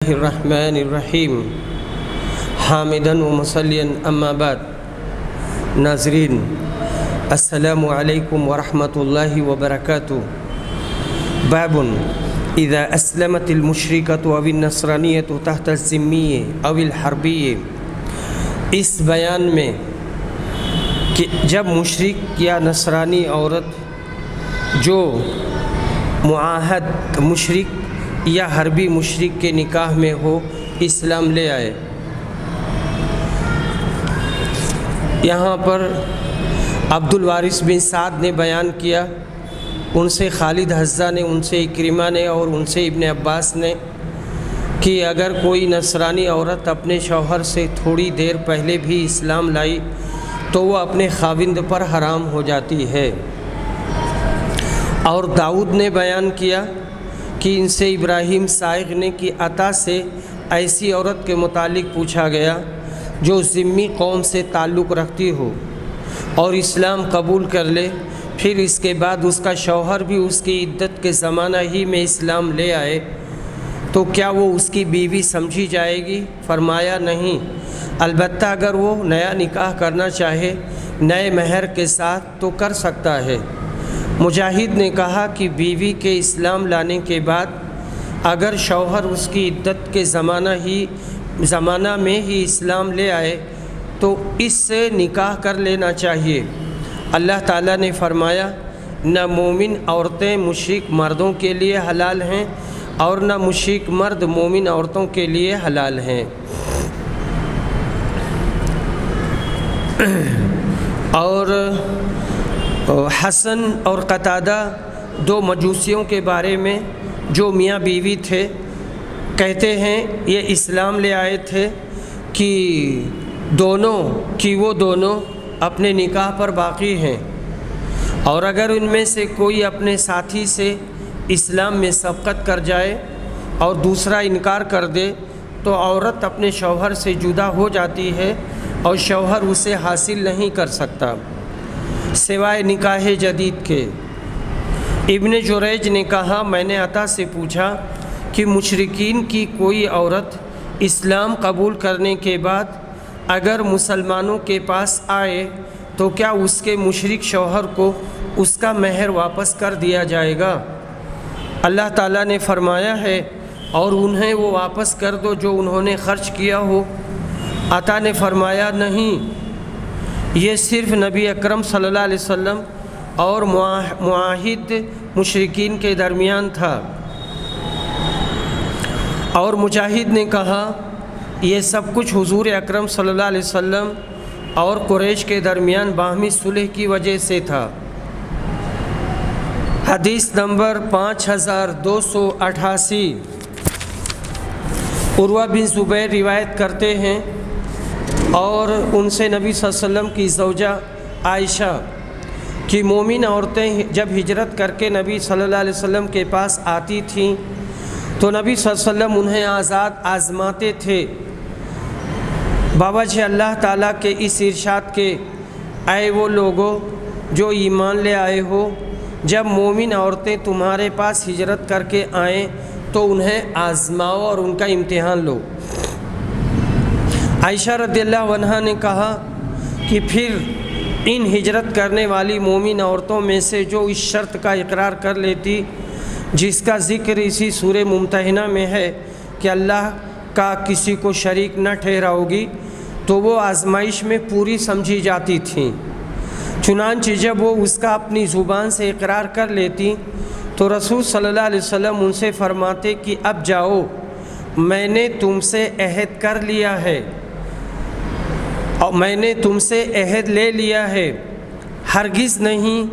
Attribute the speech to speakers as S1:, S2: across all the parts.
S1: اللہ الرحمن الرحیم حامداً و مصلیاً اما بعد۔ ناظرین السلام علیکم ورحمۃ اللہ وبرکاتہ۔ باب اذا اسلمت المشرکۃ او النصرانیۃ تحت الذمی او الحربی۔ اس بیان میں کہ جب مشرک یا نصرانی عورت جو معاہد مشرک یا حربی مشرک کے نکاح میں ہو اسلام لے آئے۔ یہاں پر عبد الوارث بن سعد نے بیان کیا، ان سے خالد حذا نے، ان سے اکرمہ نے اور ان سے ابن عباس نے کہ اگر کوئی نصرانی عورت اپنے شوہر سے تھوڑی دیر پہلے بھی اسلام لائی تو وہ اپنے خاوند پر حرام ہو جاتی ہے۔ اور داؤد نے بیان کیا کہ ان سے ابراہیم سائغ نے کہ عطا سے ایسی عورت کے متعلق پوچھا گیا جو ذمی قوم سے تعلق رکھتی ہو اور اسلام قبول کر لے، پھر اس کے بعد اس کا شوہر بھی اس کی عدت کے زمانہ ہی میں اسلام لے آئے تو کیا وہ اس کی بیوی سمجھی جائے گی؟ فرمایا نہیں، البتہ اگر وہ نیا نکاح کرنا چاہے نئے مہر کے ساتھ تو کر سکتا ہے۔ مجاہد نے کہا کہ بیوی کے اسلام لانے کے بعد اگر شوہر اس کی عدت کے زمانہ میں ہی اسلام لے آئے تو اس سے نکاح کر لینا چاہیے۔ اللہ تعالیٰ نے فرمایا، نہ مومن عورتیں مشرک مردوں کے لیے حلال ہیں اور نہ مشرک مرد مومن عورتوں کے لیے حلال ہیں۔ اور حسن اور قتادہ دو مجوسیوں کے بارے میں جو میاں بیوی تھے، کہتے ہیں یہ اسلام لے آئے تھے کہ وہ دونوں اپنے نکاح پر باقی ہیں، اور اگر ان میں سے کوئی اپنے ساتھی سے اسلام میں سبقت کر جائے اور دوسرا انکار کر دے تو عورت اپنے شوہر سے جدا ہو جاتی ہے اور شوہر اسے حاصل نہیں کر سکتا سوائے نکاح جدید کے۔ ابن جریج نے کہا، میں نے عطا سے پوچھا کہ مشرکین کی کوئی عورت اسلام قبول کرنے کے بعد اگر مسلمانوں کے پاس آئے تو کیا اس کے مشرک شوہر کو اس کا مہر واپس کر دیا جائے گا؟ اللہ تعالیٰ نے فرمایا ہے، اور انہیں وہ واپس کر دو جو انہوں نے خرچ کیا ہو۔ عطا نے فرمایا، نہیں، یہ صرف نبی اکرم صلی اللہ علیہ وسلم اور معاہد مشرکین کے درمیان تھا۔ اور مجاہد نے کہا، یہ سب کچھ حضور اکرم صلی اللہ علیہ وسلم اور قریش کے درمیان باہمی صلح کی وجہ سے تھا۔ حدیث نمبر 5288۔ عروہ بن زبیر روایت کرتے ہیں اور ان سے نبی صلی اللہ علیہ وسلم کی زوجہ عائشہ کی مومن عورتیں جب ہجرت کر کے نبی صلی اللہ علیہ وسلم کے پاس آتی تھیں تو نبی صلی اللہ علیہ وسلم انہیں آزماتے تھے باوجہ اللہ تعالیٰ کے اس ارشاد کے، اے وہ لوگوں جو ایمان لے آئے ہو، جب مومن عورتیں تمہارے پاس ہجرت کر کے آئیں تو انہیں آزماؤ اور ان کا امتحان لو۔ عائشہ رضی اللہ عنہا نے کہا کہ پھر ان ہجرت کرنے والی مومن عورتوں میں سے جو اس شرط کا اقرار کر لیتی جس کا ذکر اسی سورہ ممتحنہ میں ہے کہ اللہ کا کسی کو شریک نہ ٹھہراؤ گی، تو وہ آزمائش میں پوری سمجھی جاتی تھیں۔ چنانچہ جب وہ اس کا اپنی زبان سے اقرار کر لیتی تو رسول صلی اللہ علیہ وسلم ان سے فرماتے کہ اب جاؤ، میں نے تم سے عہد کر لیا ہے اور میں نے تم سے عہد لے لیا ہے، ہرگز نہیں،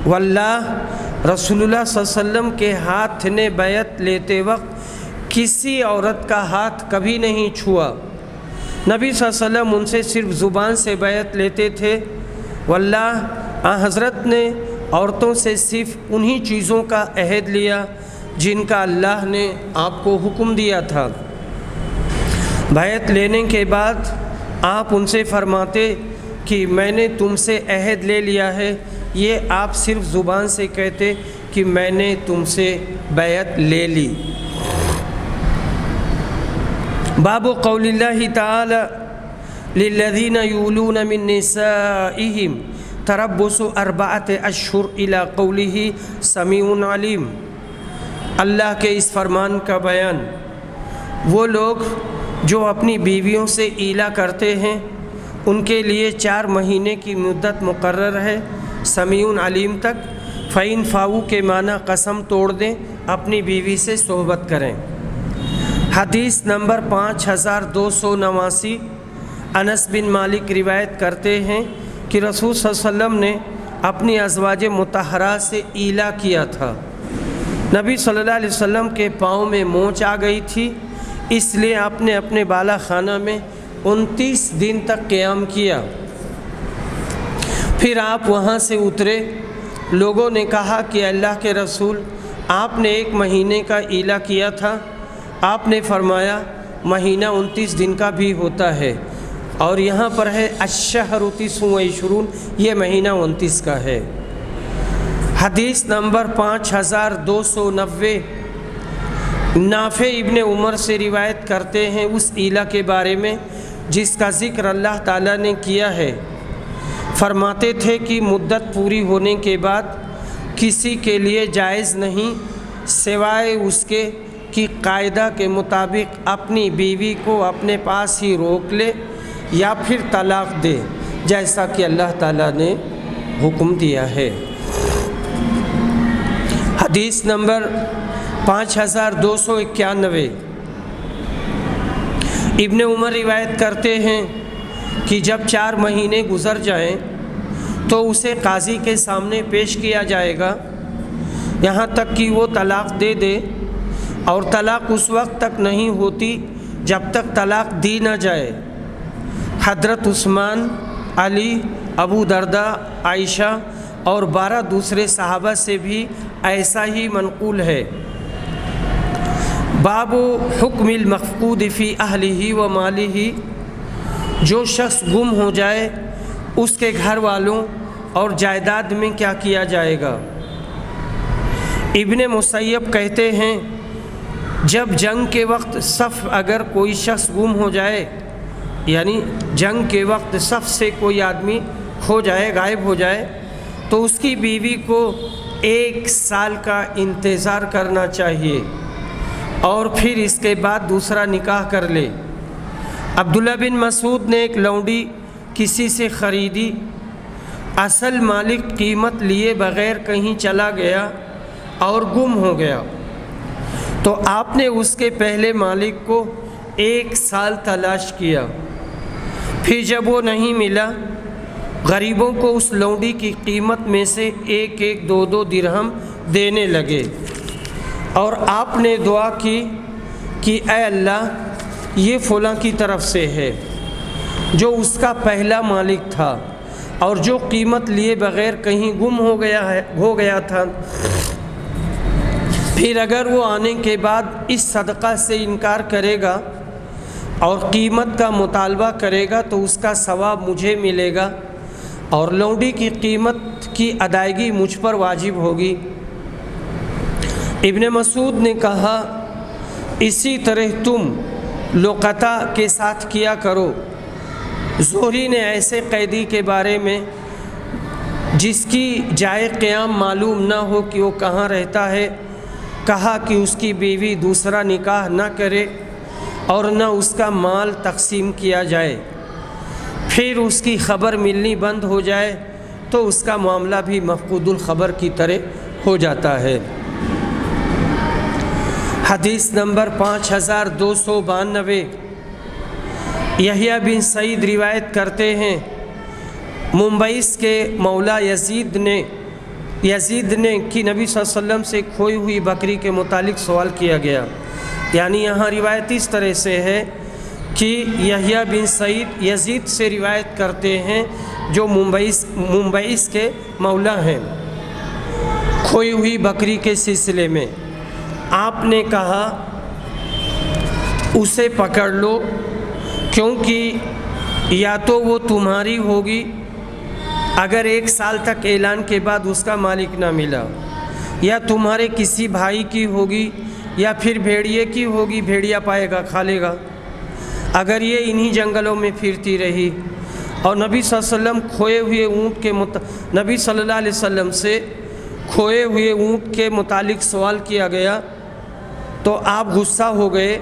S1: واللہ رسول اللہ صلی اللہ علیہ وسلم کے ہاتھ نے بیعت لیتے وقت کسی عورت کا ہاتھ کبھی نہیں چھوا۔ نبی صلی اللہ علیہ وسلم ان سے صرف زبان سے بیعت لیتے تھے، واللہ حضرت نے عورتوں سے صرف انہی چیزوں کا عہد لیا جن کا اللہ نے آپ کو حکم دیا تھا۔ بیعت لینے کے بعد آپ ان سے فرماتے کہ میں نے تم سے عہد لے لیا ہے، یہ آپ صرف زبان سے کہتے کہ میں نے تم سے بیعت لے لی۔ باب قول اللہ تعالی للذین یولون من نسائہم تربص 4 اشہر الی قولہ سمیع علیم۔ اللہ کے اس فرمان کا بیان، وہ لوگ جو اپنی بیویوں سے ایلا کرتے ہیں ان کے لیے 4 مہینے کی مدت مقرر ہے، سمیع علیم تک۔ فَإِن فَاؤُوا کے معنی قسم توڑ دیں، اپنی بیوی سے صحبت کریں۔ حدیث نمبر 5289، انس بن مالک روایت کرتے ہیں کہ رسول صلی اللہ علیہ وسلم نے اپنی ازواج مطہرات سے ایلا کیا تھا۔ نبی صلی اللہ علیہ وسلم کے پاؤں میں مونچھ آ گئی تھی، اس لیے آپ نے اپنے بالا خانہ میں 29 دن تک قیام کیا۔ پھر آپ وہاں سے اترے۔ لوگوں نے کہا کہ اللہ کے رسول، آپ نے 1 مہینے کا ایلا کیا تھا۔ آپ نے فرمایا مہینہ 29 دن کا بھی ہوتا ہے، اور یہاں پر ہے الشہر 29 یہ مہینہ 29 کا ہے۔ حدیث نمبر 5290، نافع ابن عمر سے روایت کرتے ہیں اس ایلا کے بارے میں جس کا ذکر اللہ تعالیٰ نے کیا ہے۔ فرماتے تھے کہ مدت پوری ہونے کے بعد کسی کے لیے جائز نہیں سوائے اس کے کہ قاعدہ کے مطابق اپنی بیوی کو اپنے پاس ہی روک لے یا پھر طلاق دے، جیسا کہ اللہ تعالیٰ نے حکم دیا ہے۔ حدیث نمبر 5291، ابن عمر روایت کرتے ہیں کہ جب 4 مہینے گزر جائیں تو اسے قاضی کے سامنے پیش کیا جائے گا، یہاں تک کہ وہ طلاق دے دے، اور طلاق اس وقت تک نہیں ہوتی جب تک طلاق دی نہ جائے۔ حضرت عثمان، علی، ابو درداء، عائشہ اور 12 دوسرے صحابہ سے بھی ایسا ہی منقول ہے۔ باب حکم المفقود فی اہلہ و مالہ، جو شخص گم ہو جائے اس کے گھر والوں اور جائیداد میں کیا کیا جائے گا۔ ابن مسیب کہتے ہیں جب جنگ کے وقت صف اگر کوئی شخص گم ہو جائے، یعنی جنگ کے وقت صف سے کوئی آدمی کھو جائے، غائب ہو جائے، تو اس کی بیوی کو 1 سال کا انتظار کرنا چاہیے اور پھر اس کے بعد دوسرا نکاح کر لے۔ عبداللہ بن مسعود نے ایک لونڈی کسی سے خریدی، اصل مالک قیمت لیے بغیر کہیں چلا گیا اور گم ہو گیا، تو آپ نے اس کے پہلے مالک کو 1 سال تلاش کیا، پھر جب وہ نہیں ملا غریبوں کو اس لونڈی کی قیمت میں سے 1 2 درہم دینے لگے، اور آپ نے دعا کی کہ اے اللہ یہ فلاں کی طرف سے ہے جو اس کا پہلا مالک تھا اور جو قیمت لیے بغیر کہیں گم ہو گیا تھا، پھر اگر وہ آنے کے بعد اس صدقہ سے انکار کرے گا اور قیمت کا مطالبہ کرے گا تو اس کا ثواب مجھے ملے گا اور لونڈی کی قیمت کی ادائیگی مجھ پر واجب ہوگی۔ ابن مسعود نے کہا اسی طرح تم لقطہ کے ساتھ کیا کرو۔ زہری نے ایسے قیدی کے بارے میں جس کی جائے قیام معلوم نہ ہو کہ وہ کہاں رہتا ہے کہا کہ اس کی بیوی دوسرا نکاح نہ کرے اور نہ اس کا مال تقسیم کیا جائے، پھر اس کی خبر ملنی بند ہو جائے تو اس کا معاملہ بھی مفقود الخبر کی طرح ہو جاتا ہے۔ حدیث نمبر 5292، یحییٰ بن سعید روایت کرتے ہیں ممبئیس کے مولا یزید نے کہ نبی صلی اللہ علیہ وسلم سے کھوئی ہوئی بکری کے متعلق سوال کیا گیا، یعنی یہاں روایت اس طرح سے ہے کہ یحییٰ بن سعید یزید سے روایت کرتے ہیں جو ممبئیس کے مولا ہیں، کھوئی ہوئی بکری کے سلسلے میں آپ نے کہا اسے پکڑ لو، کیونکہ یا تو وہ تمہاری ہوگی اگر 1 سال تک اعلان کے بعد اس کا مالک نہ ملا، یا تمہارے کسی بھائی کی ہوگی، یا پھر بھیڑیے کی ہوگی، بھیڑیا پائے گا کھا لے گا، اگر یہ انہی جنگلوں میں پھرتی رہی اور نبی صلی اللہ علیہ وسلم کھوئے ہوئے اونٹ نبی صلی اللہ علیہ وسلم سے کھوئے ہوئے اونٹ کے متعلق سوال کیا گیا تو آپ غصہ ہو گئے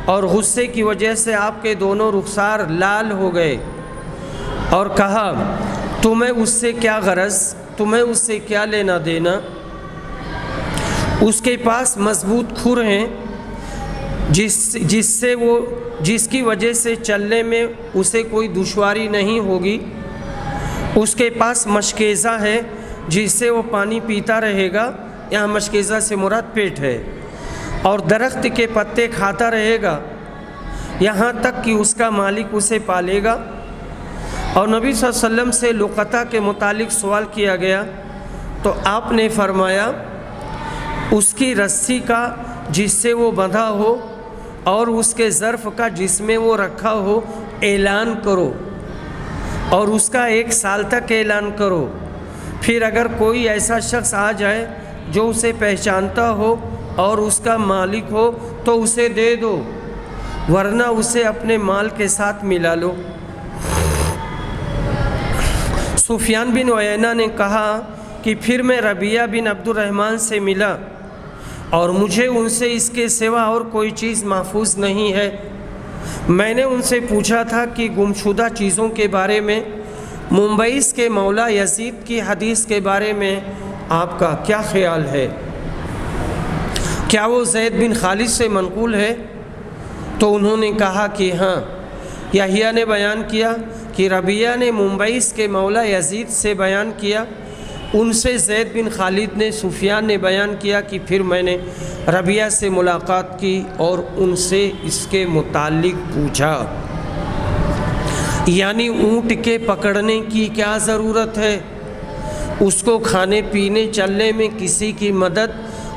S1: اور غصے کی وجہ سے آپ کے دونوں رخسار لال ہو گئے اور کہا تمہیں اس سے کیا غرض، تمہیں اس سے کیا لینا دینا، اس کے پاس مضبوط کھر ہیں جس کی وجہ سے چلنے میں اسے کوئی دشواری نہیں ہوگی، اس کے پاس مشکیزہ ہے جس سے وہ پانی پیتا رہے گا، یہاں مشکیزہ سے مراد پیٹ ہے، اور درخت کے پتے کھاتا رہے گا یہاں تک کہ اس کا مالک اسے پالے گا۔ اور نبی صلی اللہ علیہ وسلم سے لقطہ کے متعلق سوال کیا گیا تو آپ نے فرمایا اس کی رسی کا جس سے وہ بندھا ہو اور اس کے ظرف کا جس میں وہ رکھا ہو اعلان کرو، اور اس کا 1 سال تک اعلان کرو، پھر اگر کوئی ایسا شخص آ جائے جو اسے پہچانتا ہو اور اس کا مالک ہو تو اسے دے دو، ورنہ اسے اپنے مال کے ساتھ ملا لو۔ سفیان بن عیینہ نے کہا کہ پھر میں ربیہ بن عبد الرحمن سے ملا اور مجھے ان سے اس کے سوا اور کوئی چیز محفوظ نہیں ہے۔ میں نے ان سے پوچھا تھا کہ گمشدہ چیزوں کے بارے میں منبعث کے مولا یزید کی حدیث کے بارے میں آپ کا کیا خیال ہے، کیا وہ زید بن خالد سے منقول ہے؟ تو انہوں نے کہا کہ ہاں۔ یحییٰ نے بیان کیا کہ ربیہ نے منبعث کے مولا یزید سے بیان کیا، ان سے زید بن خالد نے، سفیان نے بیان کیا کہ پھر میں نے ربیہ سے ملاقات کی اور ان سے اس کے متعلق پوچھا، یعنی اونٹ کے پکڑنے کی کیا ضرورت ہے، اس کو کھانے پینے چلنے میں کسی کی مدد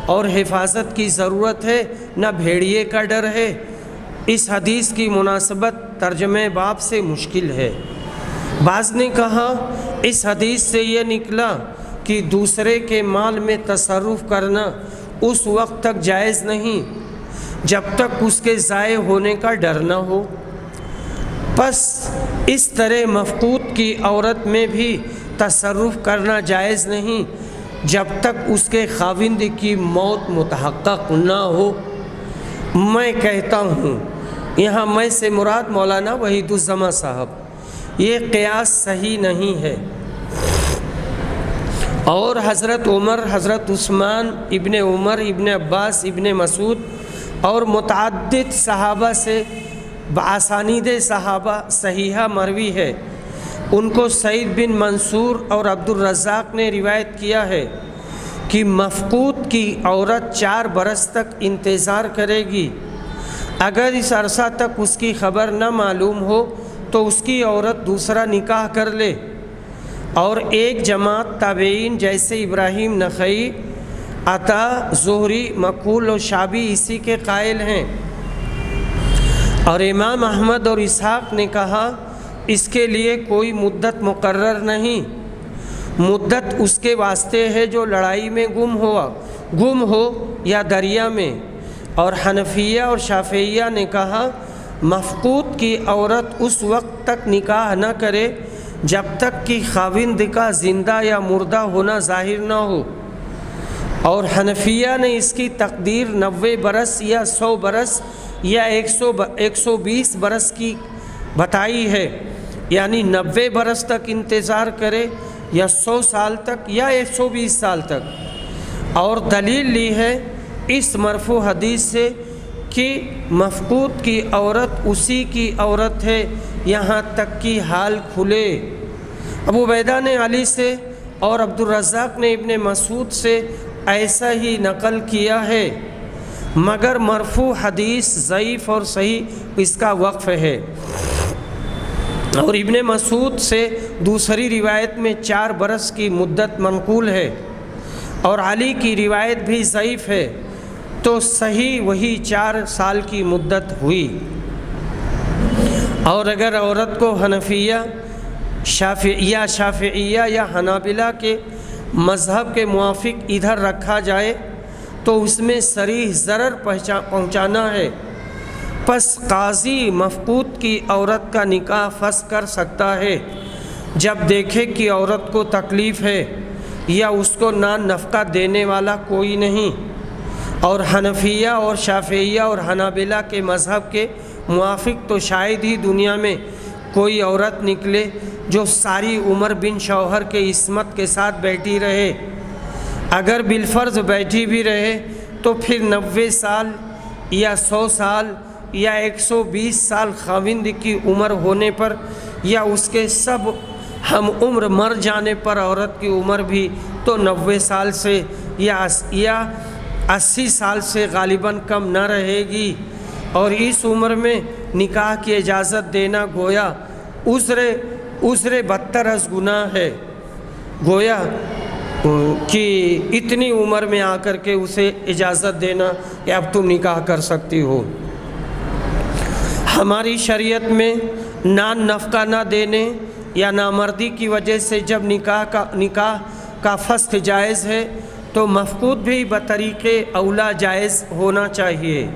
S1: اور حفاظت کی ضرورت ہے، نہ بھیڑیے کا ڈر ہے۔ اس حدیث کی مناسبت ترجمہ باب سے مشکل ہے۔ بعض نے کہا اس حدیث سے یہ نکلا کہ دوسرے کے مال میں تصرف کرنا اس وقت تک جائز نہیں جب تک اس کے ضائع ہونے کا ڈر نہ ہو، پس اس طرح مفقود کی عورت میں بھی تصرف کرنا جائز نہیں جب تک اس کے خاوند کی موت متحقق نہ ہو۔ میں کہتا ہوں، یہاں میں سے مراد مولانا وحید الزماں صاحب، یہ قیاس صحیح نہیں ہے، اور حضرت عمر، حضرت عثمان، ابن عمر، ابن عباس، ابن مسعود اور متعدد صحابہ سے باسانید صحابہ صحیحہ مروی ہے۔ ان کو سعید بن منصور اور عبد الرزاق نے روایت کیا ہے کہ مفقود کی عورت 4 برس تک انتظار کرے گی، اگر اس عرصہ تک اس کی خبر نہ معلوم ہو تو اس کی عورت دوسرا نکاح کر لے۔ اور ایک جماعت تابعین جیسے ابراہیم نخعی، عطا، زہری، مقول اور شعبی اسی کے قائل ہیں، اور امام احمد اور اسحاق نے کہا اس کے لیے کوئی مدت مقرر نہیں، مدت اس کے واسطے ہے جو لڑائی میں گم ہو یا دریا میں۔ اور حنفیہ اور شافعیہ نے کہا مفقود کی عورت اس وقت تک نکاح نہ کرے جب تک کہ خاوند کا زندہ یا مردہ ہونا ظاہر نہ ہو، اور حنفیہ نے اس کی تقدیر 90 برس یا 100 برس یا 120 برس کی بتائی ہے، یعنی 90 برس تک انتظار کرے یا 100 سال تک یا 120 سال تک۔ اور دلیل لی ہے اس مرفوع حدیث سے کہ مفقود کی عورت اسی کی عورت ہے یہاں تک کہ حال کھلے۔ ابو عبیدہ نے علی سے اور عبد الرزاق نے ابن مسعود سے ایسا ہی نقل کیا ہے، مگر مرفوع حدیث ضعیف اور صحیح اس کا وقف ہے۔ اور ابن مسعود سے دوسری روایت میں 4 برس کی مدت منقول ہے، اور علی کی روایت بھی ضعیف ہے، تو صحیح وہی 4 سال کی مدت ہوئی۔ اور اگر عورت کو حنفیہ، شافعیہ یا حنابلہ کے مذہب کے موافق ادھر رکھا جائے تو اس میں صریح ضرر پہنچانا ہے، پس قاضی مفقود کی عورت کا نکاح فسخ کر سکتا ہے جب دیکھے کہ عورت کو تکلیف ہے یا اس کو نان نفقہ دینے والا کوئی نہیں، اور حنفیہ اور شافعیہ اور حنابلہ کے مذہب کے موافق تو شاید ہی دنیا میں کوئی عورت نکلے جو ساری عمر بن شوہر کے عصمت کے ساتھ بیٹھی رہے۔ اگر بالفرض بیٹھی بھی رہے تو پھر 90 سال یا 100 سال یا 120 سال خاوند کی عمر ہونے پر یا اس کے سب ہم عمر مر جانے پر عورت کی عمر بھی تو 90 سال سے یا 80 سال سے غالباً کم نہ رہے گی، اور اس عمر میں نکاح کی اجازت دینا گویا عذر بدتر از گناہ ہے، گویا کہ اتنی عمر میں آ کر کے اسے اجازت دینا کہ اب تم نکاح کر سکتی ہو۔ ہماری شریعت میں نان نفقہ نہ دینے یا نامردی کی وجہ سے جب نکاح کا فسخ جائز ہے تو مفقود بھی بطریق اولا جائز ہونا چاہیے۔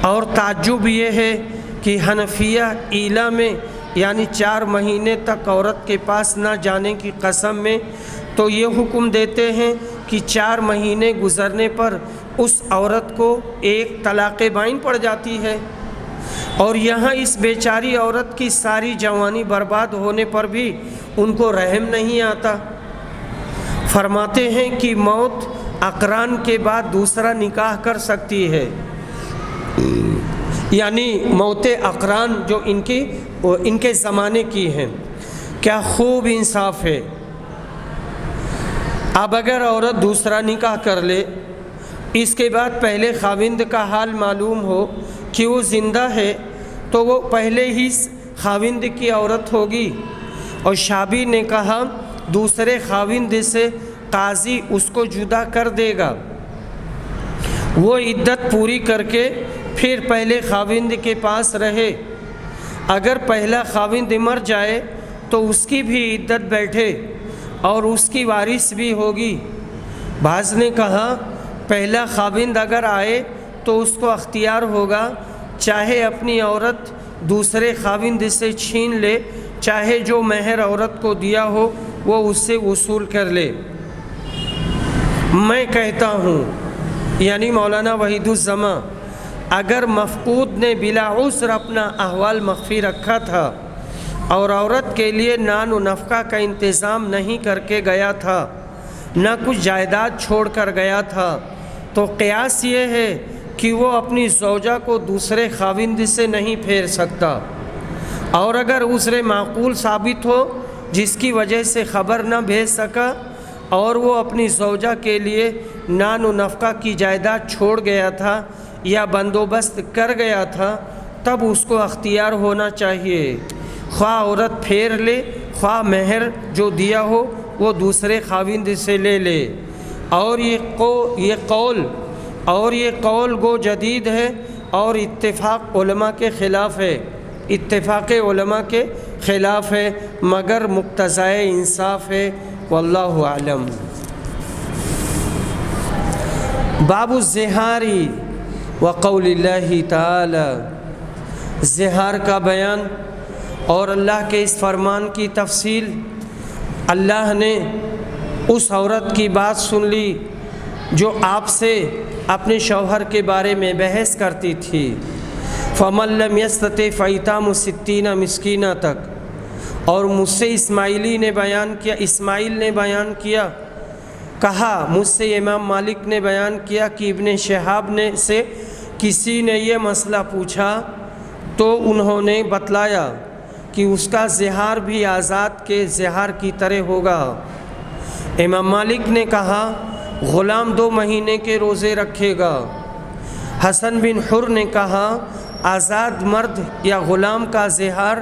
S1: اور تعجب یہ ہے کہ حنفیہ ایلا میں یعنی 4 مہینے تک عورت کے پاس نہ جانے کی قسم میں تو یہ حکم دیتے ہیں کہ 4 مہینے گزرنے پر اس عورت کو ایک طلاق بائن پڑ جاتی ہے، اور یہاں اس بیچاری عورت کی ساری جوانی برباد ہونے پر بھی ان کو رحم نہیں آتا۔ فرماتے ہیں کہ موت اقران کے بعد دوسرا نکاح کر سکتی ہے، یعنی موت اقران جو ان کے زمانے کی ہیں۔ کیا خوب انصاف ہے۔ اب اگر عورت دوسرا نکاح کر لے، اس کے بعد پہلے خاوند کا حال معلوم ہو کہ وہ زندہ ہے تو وہ پہلے ہی خاوند کی عورت ہوگی، اور شابی نے کہا دوسرے خاوند سے قاضی اس کو جدا کر دے گا، وہ عدت پوری کر کے پھر پہلے خاوند کے پاس رہے۔ اگر پہلا خاوند مر جائے تو اس کی بھی عدت بیٹھے اور اس کی وارث بھی ہوگی۔ بعض نے کہا پہلا خاوند اگر آئے تو اس کو اختیار ہوگا، چاہے اپنی عورت دوسرے خاوند سے چھین لے، چاہے جو مہر عورت کو دیا ہو وہ اس سے وصول کر لے۔ میں کہتا ہوں یعنی مولانا وحید الزماں، اگر مفقود نے بلا عذر اپنا احوال مخفی رکھا تھا اور عورت کے لیے نان و نفقہ کا انتظام نہیں کر کے گیا تھا، نہ کچھ جائیداد چھوڑ کر گیا تھا، تو قیاس یہ ہے کہ وہ اپنی زوجہ کو دوسرے خاوند سے نہیں پھیر سکتا، اور اگر عذر معقول ثابت ہو جس کی وجہ سے خبر نہ بھیج سکا اور وہ اپنی زوجہ کے لیے نان و نفقہ کی جائیداد چھوڑ گیا تھا یا بندوبست کر گیا تھا، تب اس کو اختیار ہونا چاہیے، خواہ عورت پھیر لے خواہ مہر جو دیا ہو وہ دوسرے خاوند سے لے لے۔ اور یہ قول گو جدید ہے اور اتفاق علماء کے خلاف ہے، اتفاق علماء کے خلاف ہے، مگر مقتضائے انصاف ہے، واللہ اعلم۔ باب الزہار وقول اللہ تعالی، زہار کا بیان اور اللہ کے اس فرمان کی تفصیل۔ اللہ نے اس عورت کی بات سن لی جو آپ سے اپنے شوہر کے بارے میں بحث کرتی تھی، فَمَن لَّمْ يَسْتَطِعْ فَإِطْعَامُ 60 مسکینہ تک، اور مجھ سے اسماعیل نے بیان کیا، کہا مجھ سے امام مالک نے بیان کیا کہ ابن شہاب نے سے کسی نے یہ مسئلہ پوچھا تو انہوں نے بتلایا کہ اس کا زہار بھی آزاد کے زہار کی طرح ہوگا۔ امام مالک نے کہا غلام 2 مہینے کے روزے رکھے گا۔ حسن بن حر نے کہا آزاد مرد یا غلام کا زہار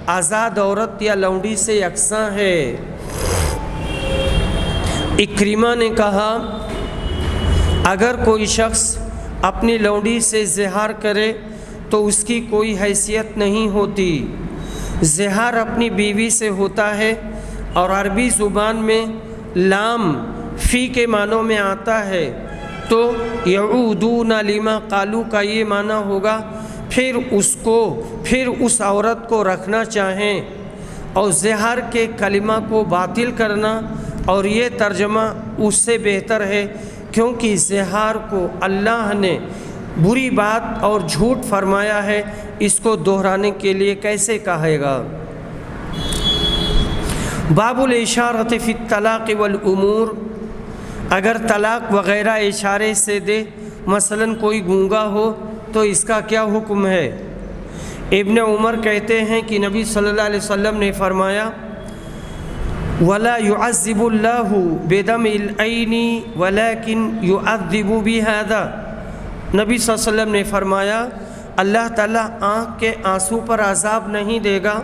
S1: آزاد عورت یا لونڈی سے یکساں ہے۔ اکرمہ نے کہا اگر کوئی شخص اپنی لونڈی سے زہار کرے تو اس کی کوئی حیثیت نہیں ہوتی۔ زہار اپنی بیوی سے ہوتا ہے، اور عربی زبان میں لام فی کے معنوں میں آتا ہے، تو یعودون لما قالوا کا یہ معنی ہوگا پھر اس عورت کو رکھنا چاہیں اور زہر کے کلمہ کو باطل کرنا، اور یہ ترجمہ اس سے بہتر ہے، کیونکہ زہر کو اللہ نے بری بات اور جھوٹ فرمایا ہے، اس کو دہرانے کے لیے کیسے کہے گا۔ باب الاشارۃ فی الطلاق والامور، اگر طلاق وغیرہ اشارے سے دے، مثلا کوئی گونگا ہو تو اس کا کیا حکم ہے؟ ابن عمر کہتے ہیں کہ نبی صلی اللہ علیہ وسلم نے فرمایا وَلَا يُعَذِّبُ اللَّهُ بِدَمِ الْعَيْنِ وَلَكِنْ يُعَذِّبُ بِهَذَا، نبی صلی اللہ علیہ وسلم نے فرمایا اللہ تعالیٰ آنکھ کے آنسو پر عذاب نہیں دے گا،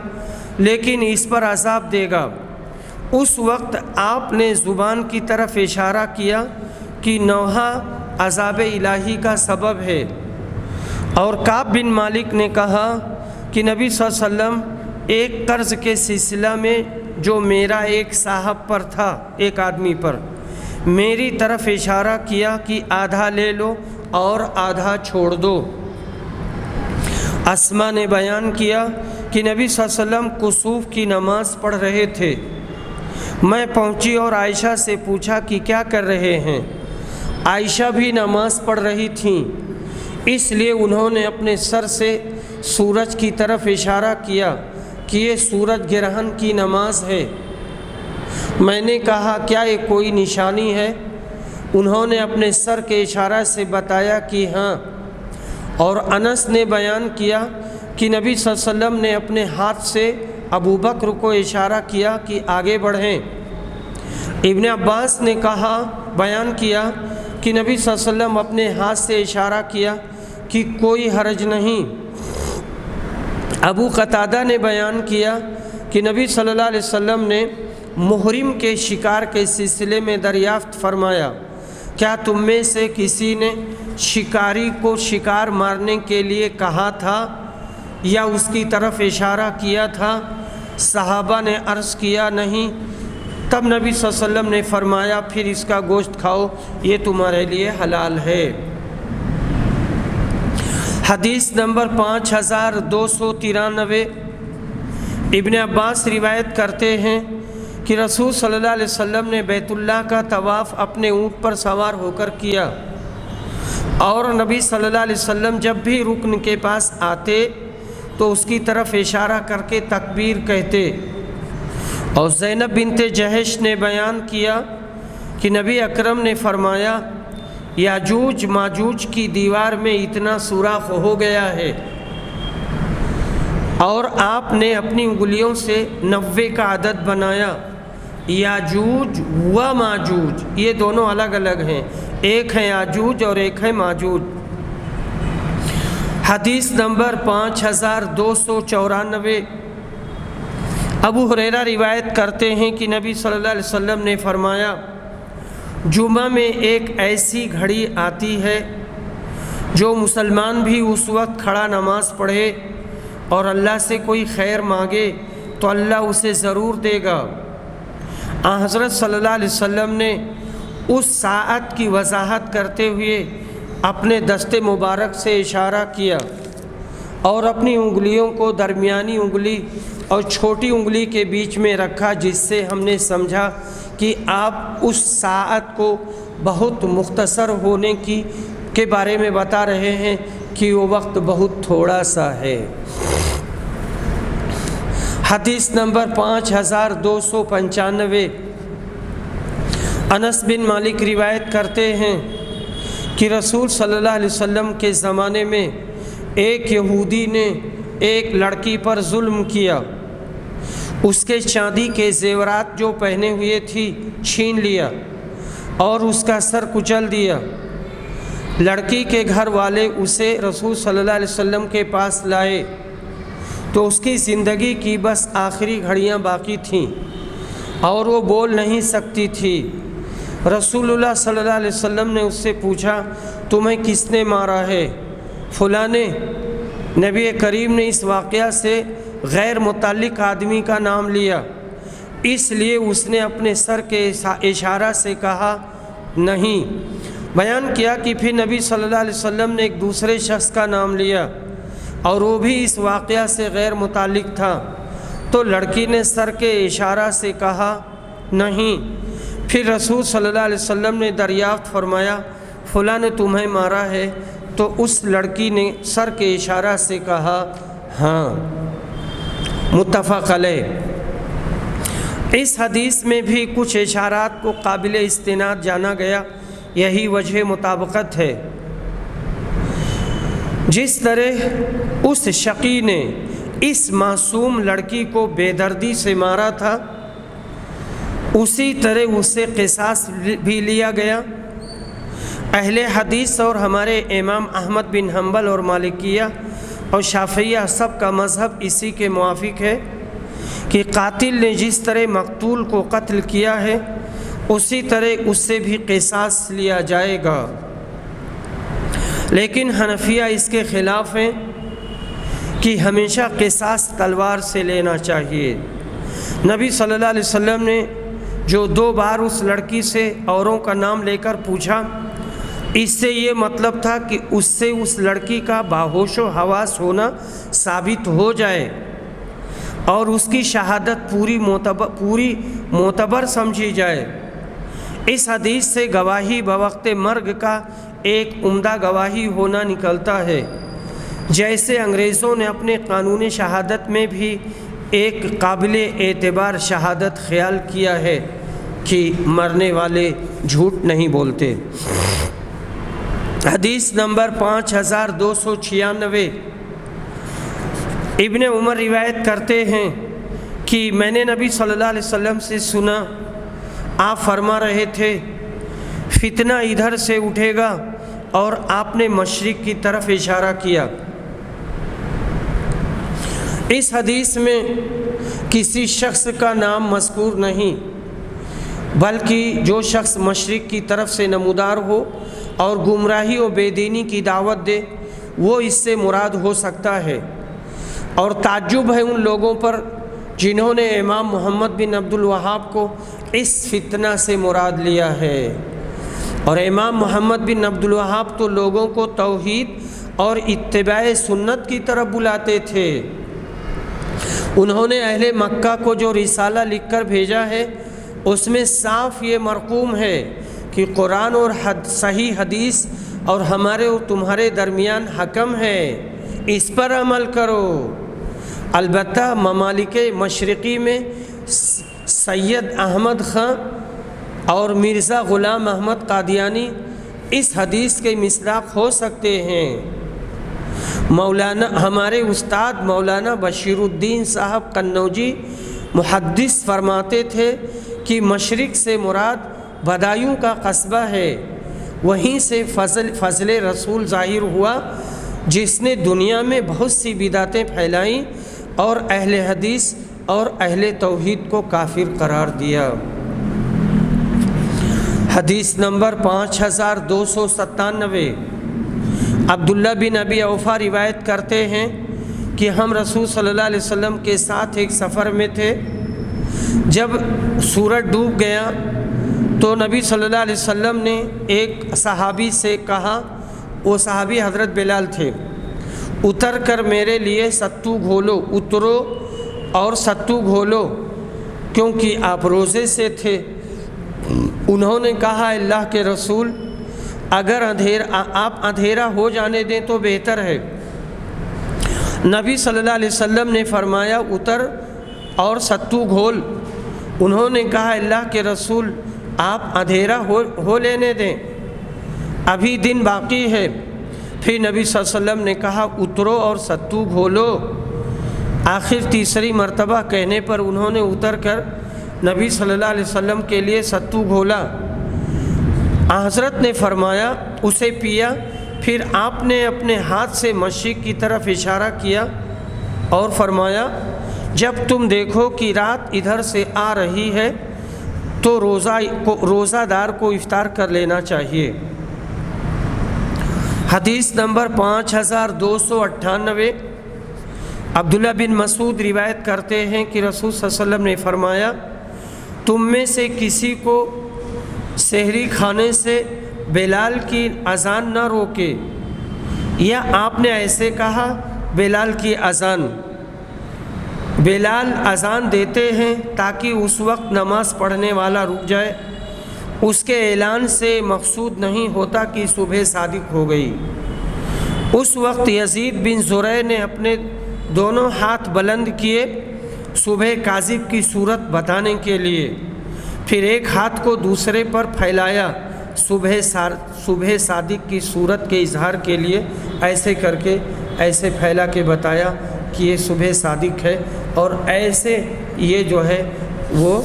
S1: لیکن اس پر عذاب دے گا۔ اس وقت آپ نے زبان کی طرف اشارہ کیا کہ نوحہ عذاب الہی کا سبب ہے، اور کعب بن مالک نے کہا کہ نبی صلی اللہ علیہ وسلم ایک قرض کے سلسلہ میں جو میرا ایک صاحب پر تھا، ایک آدمی پر، میری طرف اشارہ کیا کہ آدھا لے لو اور آدھا چھوڑ دو۔ اسماء نے بیان کیا کہ نبی صلی اللہ علیہ وسلم کسوف کی نماز پڑھ رہے تھے، میں پہنچی اور عائشہ سے پوچھا کہ کیا کر رہے ہیں؟ عائشہ بھی نماز پڑھ رہی تھیں، اس لیے انہوں نے اپنے سر سے سورج کی طرف اشارہ کیا کہ یہ سورج گرہن کی نماز ہے۔ میں نے کہا کیا یہ کوئی نشانی ہے؟ انہوں نے اپنے سر کے اشارہ سے بتایا کہ ہاں، اور انس نے بیان کیا کہ نبی صلی اللہ علیہ وسلم نے اپنے ہاتھ سے ابو بکر کو اشارہ کیا کہ آگے بڑھیں۔ ابن عباس نے کہا، بیان کیا کہ نبی صلی اللہ علیہ وسلم اپنے ہاتھ سے اشارہ کیا کہ کوئی حرج نہیں۔ ابو قتادہ نے بیان کیا کہ نبی صلی اللہ علیہ وسلم نے محرم کے شکار کے سلسلے میں دریافت فرمایا، کیا تم میں سے کسی نے شکاری کو شکار مارنے کے لیے کہا تھا یا اس کی طرف اشارہ کیا تھا؟ صحابہ نے عرض کیا نہیں۔ تب نبی صلی اللہ علیہ وسلم نے فرمایا پھر اس کا گوشت کھاؤ، یہ تمہارے لیے حلال ہے۔ حدیث نمبر 5293، ابن عباس روایت کرتے ہیں کہ رسول صلی اللہ علیہ وسلم نے بیت اللہ کا طواف اپنے اونٹ پر سوار ہو کر کیا، اور نبی صلی اللہ علیہ وسلم جب بھی رکن کے پاس آتے تو اس کی طرف اشارہ کر کے تکبیر کہتے۔ اور زینب بنت جہش نے بیان کیا کہ نبی اکرم نے فرمایا یاجوج ماجوج کی دیوار میں اتنا سوراخ ہو گیا ہے، اور آپ نے اپنی انگلیوں سے 90 کا عدد بنایا۔ یاجوج و ماجوج یہ دونوں الگ الگ ہیں، ایک ہے یاجوج اور ایک ہے ماجوج۔ حدیث نمبر 5294، ابو ہریرہ روایت کرتے ہیں کہ نبی صلی اللہ علیہ وسلم نے فرمایا جمعہ میں ایک ایسی گھڑی آتی ہے جو مسلمان بھی اس وقت کھڑا نماز پڑھے اور اللہ سے کوئی خیر مانگے تو اللہ اسے ضرور دے گا۔ حضرت صلی اللہ علیہ وسلم نے اس ساعت کی وضاحت کرتے ہوئے اپنے دست مبارک سے اشارہ کیا اور اپنی انگلیوں کو درمیانی انگلی اور چھوٹی انگلی کے بیچ میں رکھا، جس سے ہم نے سمجھا کہ آپ اس ساعت کو بہت مختصر ہونے کے بارے میں بتا رہے ہیں کہ وہ وقت بہت تھوڑا سا ہے۔ حدیث نمبر 5295، انس بن مالک روایت کرتے ہیں کہ رسول صلی اللہ علیہ وسلم کے زمانے میں ایک یہودی نے ایک لڑکی پر ظلم کیا، اس کے چاندی کے زیورات جو پہنے ہوئے تھی چھین لیا اور اس کا سر کچل دیا۔ لڑکی کے گھر والے اسے رسول صلی اللہ علیہ وسلم کے پاس لائے تو اس کی زندگی کی بس آخری گھڑیاں باقی تھیں اور وہ بول نہیں سکتی تھی۔ رسول اللہ صلی اللہ علیہ وسلم نے اس سے پوچھا تمہیں کس نے مارا ہے؟ فلاں نے۔ نبی کریم نے اس واقعہ سے غیر متعلق آدمی کا نام لیا، اس لیے اس نے اپنے سر کے اشارہ سے کہا نہیں۔ بیان کیا کہ پھر نبی صلی اللہ علیہ وسلم نے ایک دوسرے شخص کا نام لیا، اور وہ بھی اس واقعہ سے غیر متعلق تھا، تو لڑکی نے سر کے اشارہ سے کہا نہیں۔ پھر رسول صلی اللہ علیہ وسلم نے دریافت فرمایا فلاں نے تمہیں مارا ہے؟ تو اس لڑکی نے سر کے اشارہ سے کہا ہاں۔ متفق علیہ۔ اس حدیث میں بھی کچھ اشارات کو قابل استناد جانا گیا، یہی وجہ مطابقت ہے۔ جس طرح اس شقی نے اس معصوم لڑکی کو بے دردی سے مارا تھا، اسی طرح اس سے قصاص بھی لیا گیا۔ اہل حدیث اور ہمارے امام احمد بن حنبل اور مالکیہ اور شافعیہ سب کا مذہب اسی کے موافق ہے کہ قاتل نے جس طرح مقتول کو قتل کیا ہے اسی طرح اس سے بھی قصاص لیا جائے گا۔ لیکن حنفیہ اس کے خلاف ہیں کہ ہمیشہ قصاص تلوار سے لینا چاہیے۔ نبی صلی اللہ علیہ وسلم نے جو 2 بار اس لڑکی سے اوروں کا نام لے کر پوچھا، اس سے یہ مطلب تھا کہ اس سے اس لڑکی کا باہوش و حواس ہونا ثابت ہو جائے اور اس کی شہادت پوری معتبر سمجھی جائے۔ اس حدیث سے گواہی بوقت مرگ کا ایک عمدہ گواہی ہونا نکلتا ہے، جیسے انگریزوں نے اپنے قانون شہادت میں بھی ایک قابل اعتبار شہادت خیال کیا ہے کہ مرنے والے جھوٹ نہیں بولتے۔ حدیث نمبر 5296۔ ابن عمر روایت کرتے ہیں کہ میں نے نبی صلی اللہ علیہ وسلم سے سنا، آپ فرما رہے تھے فتنہ ادھر سے اٹھے گا، اور آپ نے مشرق کی طرف اشارہ کیا۔ اس حدیث میں کسی شخص کا نام مذکور نہیں، بلکہ جو شخص مشرق کی طرف سے نمودار ہو اور گمراہی و بے دینی کی دعوت دے وہ اس سے مراد ہو سکتا ہے۔ اور تعجب ہے ان لوگوں پر جنہوں نے امام محمد بن عبد الوہاب کو اس فتنہ سے مراد لیا ہے۔ اور امام محمد بن عبد الوہاب تو لوگوں کو توحید اور اتباع سنت کی طرف بلاتے تھے۔ انہوں نے اہل مکہ کو جو رسالہ لکھ کر بھیجا ہے اس میں صاف یہ مرقوم ہے کہ قرآن اور صحیح حدیث اور ہمارے اور تمہارے درمیان حکم ہے، اس پر عمل کرو۔ البتہ ممالک مشرقی میں سید احمد خان اور مرزا غلام احمد قادیانی اس حدیث کے مصداق ہو سکتے ہیں۔ ہمارے استاد مولانا بشیر الدین صاحب قنوجی محدث فرماتے تھے کہ مشرق سے مراد بدایوں کا قصبہ ہے، وہیں سے فضل رسول ظاہر ہوا جس نے دنیا میں بہت سی بدعتیں پھیلائیں اور اہل حدیث اور اہل توحید کو کافر قرار دیا۔ حدیث نمبر 5297۔ عبداللہ بن ابی اوفا روایت کرتے ہیں کہ ہم رسول صلی اللہ علیہ وسلم کے ساتھ ایک سفر میں تھے۔ جب سورج ڈوب گیا تو نبی صلی اللہ علیہ وسلم نے ایک صحابی سے کہا، وہ صحابی حضرت بلال تھے، اتر کر میرے لیے ستو گھولو، اترو اور ستو گھولو، کیونکہ آپ روزے سے تھے۔ انہوں نے کہا اللہ کے رسول اگر آپ اندھیرا ہو جانے دیں تو بہتر ہے۔ نبی صلی اللہ علیہ وسلم نے فرمایا اتر اور ستو گھول۔ انہوں نے کہا اللہ کے رسول آپ اندھیرا ہو لینے دیں، ابھی دن باقی ہے۔ پھر نبی صلی اللہ علیہ وسلم نے کہا اترو اور ستو گھولو۔ آخر تیسری مرتبہ کہنے پر انہوں نے اتر کر نبی صلی اللہ علیہ وسلم کے لیے ستو گھولا۔ حضرت نے فرمایا اسے پیا۔ پھر آپ نے اپنے ہاتھ سے مشرق کی طرف اشارہ کیا اور فرمایا جب تم دیکھو کہ رات ادھر سے آ رہی ہے تو روزہ دار کو افطار کر لینا چاہیے۔ حدیث نمبر 5298۔ عبداللہ بن مسعود روایت کرتے ہیں کہ رسول صلی اللہ علیہ وسلم نے فرمایا تم میں سے کسی کو سحری کھانے سے بلال کی اذان نہ روکے، یا آپ نے ایسے کہا بلال کی اذان۔ بلال اذان دیتے ہیں تاکہ اس وقت نماز پڑھنے والا رک جائے۔ اس کے اعلان سے مقصود نہیں ہوتا کہ صبح صادق ہو گئی۔ اس وقت یزید بن زریع نے اپنے دونوں ہاتھ بلند کیے صبح کاذب کی صورت بتانے کے لیے، پھر ایک ہاتھ کو دوسرے پر پھیلایا صبح صادق کی صورت کے اظہار کے لیے، ایسے کر کے ایسے پھیلا کے بتایا کہ یہ صبح صادق ہے، اور ایسے یہ جو ہے وہ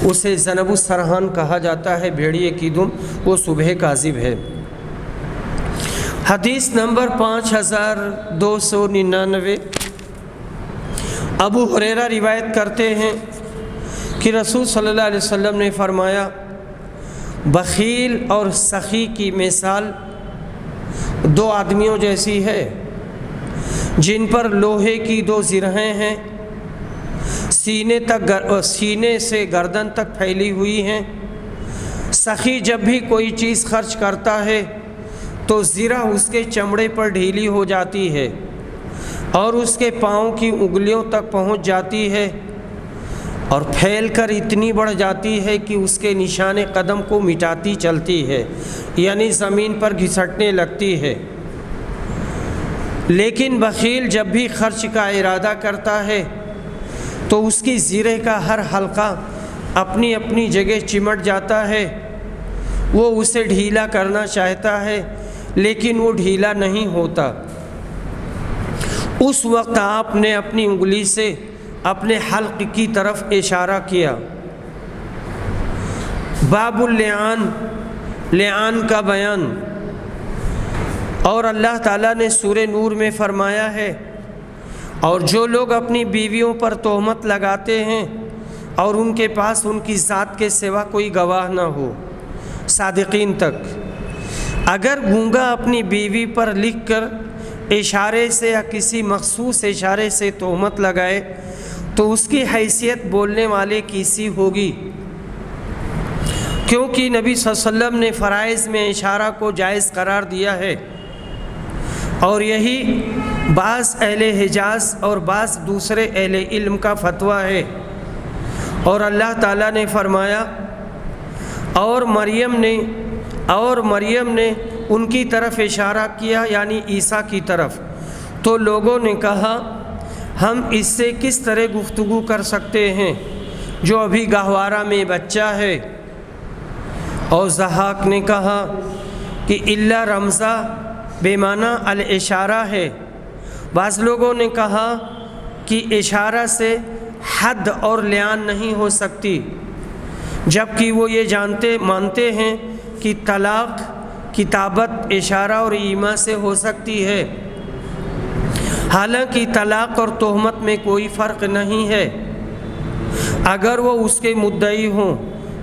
S1: اسے ذنب السرحان کہا جاتا ہے، بھیڑیے کی دم، وہ صبح کاذب ہے۔ حدیث نمبر 5299، ابو ہریرہ روایت کرتے ہیں کہ رسول صلی اللہ علیہ وسلم نے فرمایا، بخیل اور سخی کی مثال دو آدمیوں جیسی ہے جن پر لوہے کی دو زرہیں ہیں، سینے سے گردن تک پھیلی ہوئی ہیں۔ سخی جب بھی کوئی چیز خرچ کرتا ہے تو زرہ اس کے چمڑے پر ڈھیلی ہو جاتی ہے اور اس کے پاؤں کی انگلیوں تک پہنچ جاتی ہے اور پھیل کر اتنی بڑھ جاتی ہے کہ اس کے نشان قدم کو مٹاتی چلتی ہے، یعنی زمین پر گھسٹنے لگتی ہے۔ لیکن بخیل جب بھی خرچ کا ارادہ کرتا ہے تو اس کی زرہ کا ہر حلقہ اپنی اپنی جگہ چمٹ جاتا ہے۔ وہ اسے ڈھیلا کرنا چاہتا ہے لیکن وہ ڈھیلا نہیں ہوتا۔ اس وقت آپ نے اپنی انگلی سے اپنے حلق کی طرف اشارہ کیا۔ باب اللعان، لعان کا بیان۔ اور اللہ تعالیٰ نے سورہ نور میں فرمایا ہے، اور جو لوگ اپنی بیویوں پر تہمت لگاتے ہیں اور ان کے پاس ان کی ذات کے سوا کوئی گواہ نہ ہو، صادقین تک، اگر گونگا اپنی بیوی پر لکھ کر اشارے سے یا کسی مخصوص اشارے سے تہمت لگائے تو اس کی حیثیت بولنے والے کی سی ہوگی، کیونکہ نبی صلی اللہ علیہ وسلم نے فرائض میں اشارہ کو جائز قرار دیا ہے، اور یہی بعض اہل حجاز اور بعض دوسرے اہل علم کا فتویٰ ہے۔ اور اللہ تعالیٰ نے فرمایا، اور مریم نے ان کی طرف اشارہ کیا، یعنی عیسیٰ کی طرف، تو لوگوں نے کہا ہم اس سے کس طرح گفتگو کر سکتے ہیں جو ابھی گہوارہ میں بچہ ہے۔ اور ضحاک نے کہا کہ الا رمزہ بے معنی الاشارہ ہے۔ بعض لوگوں نے کہا کہ اشارہ سے حد اور لعان نہیں ہو سکتی، جبکہ وہ یہ مانتے ہیں کہ طلاق کتابت اشارہ اور ایما سے ہو سکتی ہے، حالانکہ طلاق اور تہمت میں کوئی فرق نہیں ہے۔ اگر وہ اس کے مدعی ہوں